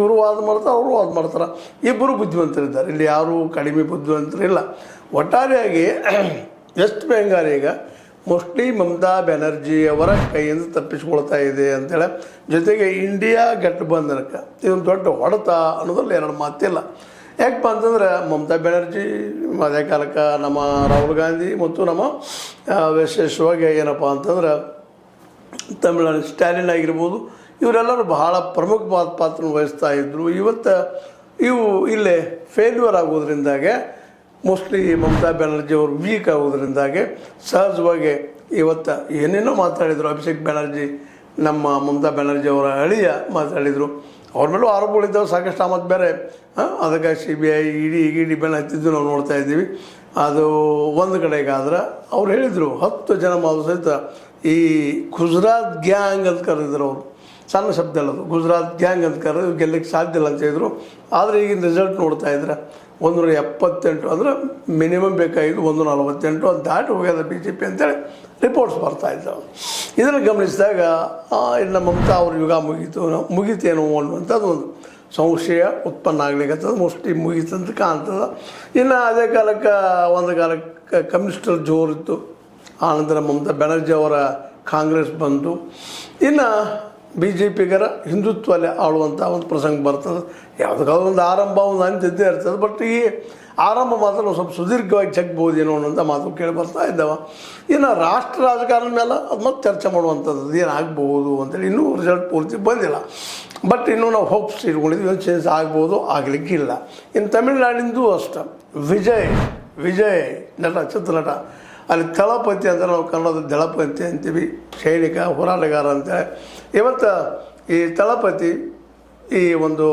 ಇವರು ವಾದ ಮಾಡ್ತಾರೆ, ಅವರು ವಾದ ಮಾಡ್ತಾರೆ. ಇಬ್ಬರು ಬುದ್ಧಿವಂತರಿದ್ದಾರೆ, ಇಲ್ಲಿ ಯಾರೂ ಕಡಿಮೆ ಬುದ್ಧಿವಂತರಿಲ್ಲ. ಒಟ್ಟಾರೆಯಾಗಿ ವೆಸ್ಟ್ ಬೆಂಗಾಲ್ ಈಗ ಮೋಸ್ಟ್ಲಿ ಮಮತಾ ಬ್ಯಾನರ್ಜಿಯವರ ಕೈಯಿಂದ ತಪ್ಪಿಸ್ಕೊಳ್ತಾ ಇದೆ ಅಂತೇಳಿ. ಜೊತೆಗೆ ಇಂಡಿಯಾ ಗಠಬಂಧನಕ್ಕೆ ಇದೊಂದು ದೊಡ್ಡ ಹೊಡೆತ ಅನ್ನೋದ್ರಲ್ಲಿ ಎರಡು ಮಾತಿಲ್ಲ. ಯಾಕಪ್ಪ ಅಂತಂದ್ರೆ ಮಮತಾ ಬ್ಯಾನರ್ಜಿ ಅದೇ ಕಾಲಕ್ಕೆ ನಮ್ಮ ರಾಹುಲ್ ಗಾಂಧಿ ಮತ್ತು ನಮ್ಮ ವಿಶೇಷವಾಗಿ ಏನಪ್ಪ ಅಂತಂದ್ರೆ ತಮಿಳ್ನಾಡು ಸ್ಟಾಲಿನ್ ಆಗಿರ್ಬೋದು, ಇವರೆಲ್ಲರೂ ಬಹಳ ಪ್ರಮುಖವಾದ ಪಾತ್ರ ವಹಿಸ್ತಾ ಇದ್ದರು. ಇವತ್ತು ಇವು ಇಲ್ಲೇ ಫೇಲ್ಯೂರ್ ಆಗೋದ್ರಿಂದಾಗೆ ಮೋಸ್ಟ್ಲಿ ಮಮತಾ ಬ್ಯಾನರ್ಜಿ ಅವರು ವೀಕ್ ಆಗೋದ್ರಿಂದಾಗೆ ಸಹಜವಾಗಿ ಇವತ್ತು ಏನೇನೋ ಮಾತಾಡಿದರು. ಅಭಿಷೇಕ್ ಬ್ಯಾನರ್ಜಿ ನಮ್ಮ ಮಮತಾ ಬ್ಯಾನರ್ಜಿ ಅವರ ಅಳಿಯ ಮಾತಾಡಿದರು. ಅವ್ರ ಮೇಲೂ ಆರೋಪಗಳಿದ್ದಾವೆ ಸಾಕಷ್ಟು. ಮತ್ತು ಬೇರೆ ಅದಕ್ಕೆ CBI ಇಡಿ ಬೆನ್ನ ಹತ್ತಿದ್ದು ನಾವು ನೋಡ್ತಾ ಇದ್ದೀವಿ. ಅದು ಒಂದು ಕಡೆಗಾದ್ರೆ ಅವ್ರು ಹೇಳಿದರು 10 ಜನ ಮಾತು ಸಹಿತ ಈ ಗುಜರಾತ್ ಗ್ಯಾಂಗ್ ಅಂತ ಕರೆದಿದ್ರು. ಅವರು ಸಣ್ಣ ಶಬ್ದ ಅಲ್ಲದು, ಗುಜರಾತ್ ಗ್ಯಾಂಗ್ ಅಂತ ಕರೆದು ಗೆಲ್ಲಕ್ಕೆ ಸಾಧ್ಯ ಇಲ್ಲ ಅಂತ ಹೇಳಿದರು. ಆದರೆ ಈಗಿನ ರಿಸಲ್ಟ್ ನೋಡ್ತಾ ಇದ್ರೆ 178 ಅಂದರೆ ಮಿನಿಮಮ್ ಬೇಕಾಗಿದ್ದು 148 ಅದು ದಾಟಿ ಹೋಗ್ಯದ BJP ಅಂತೇಳಿ ರಿಪೋರ್ಟ್ಸ್ ಬರ್ತಾ ಇದ್ದಾವೆ. ಇದನ್ನು ಗಮನಿಸಿದಾಗ ಇನ್ನು ಮಮತಾ ಅವ್ರ ಯುಗ ಮುಗೀತೇನೋ ಅನ್ನುವಂಥದ್ದು ಒಂದು ಸಂಶಯ ಉತ್ಪನ್ನ ಆಗ್ಲಿಕ್ಕೆ ಮೋಸ್ಟ್ಲಿ ಮುಗೀತಂತ ಕಾಣ್ತದೆ. ಇನ್ನು ಅದೇ ಕಾಲಕ್ಕೆ ಒಂದು ಕಾಲಕ್ಕೆ ಕಮ್ಯುನಿಸ್ಟರ್ ಜೋರಿತ್ತು. ಆನಂತರ ಮಮತಾ ಬ್ಯಾನರ್ಜಿ ಅವರ ಕಾಂಗ್ರೆಸ್ ಬಂತು. ಇನ್ನು BJPಗರ ಹಿಂದುತ್ವಲ್ಲೇ ಆಳುವಂಥ ಒಂದು ಪ್ರಸಂಗ ಬರ್ತದೆ. ಯಾವುದಕ್ಕಾದ್ರೂ ಒಂದು ಆರಂಭ ಒಂದು ಅಂತಿದ್ದೇ ಇರ್ತದೆ. ಬಟ್ ಈ ಆರಂಭ ಮಾತ್ರ ಸ್ವಲ್ಪ ಸುದೀರ್ಘವಾಗಿ ಜಗ್ಬೋದೇನೋ ಅನ್ನೋಂಥ ಮಾತು ಕೇಳಿ ಬರ್ತಾ ಇದ್ದಾವೆ. ಇನ್ನು ರಾಷ್ಟ್ರ ರಾಜಕಾರಣ ಮೇಲೆ ಅದು ಮತ್ತೆ ಚರ್ಚೆ ಮಾಡುವಂಥದ್ದು ಏನಾಗಬಹುದು ಅಂತೇಳಿ ಇನ್ನೂ ರಿಸಲ್ಟ್ ಪೂರ್ತಿ ಬಂದಿಲ್ಲ. ಬಟ್ ಇನ್ನೂ ನಾವು ಹೋಪ್ಸ್ ಇಟ್ಕೊಂಡಿದ್ವಿ, ಒಂದು ಚೇಂಜ್ ಆಗ್ಬೋದು, ಆಗಲಿಕ್ಕಿಲ್ಲ. ಇನ್ನು ತಮಿಳ್ನಾಡಿಂದು ಅಷ್ಟೆ. ವಿಜಯ್ ನಟ, ಚಿತ್ರನಟ, ಅಲ್ಲಿ ದಳಪತಿ ಅಂತ ನಾವು ಕನ್ನಡದ ದಳಪತಿ ಅಂತೀವಿ, ಸೈನಿಕ ಹೋರಾಟಗಾರ ಅಂತೇಳಿ. ಇವತ್ತು ಈ ದಳಪತಿ ಈ ಒಂದು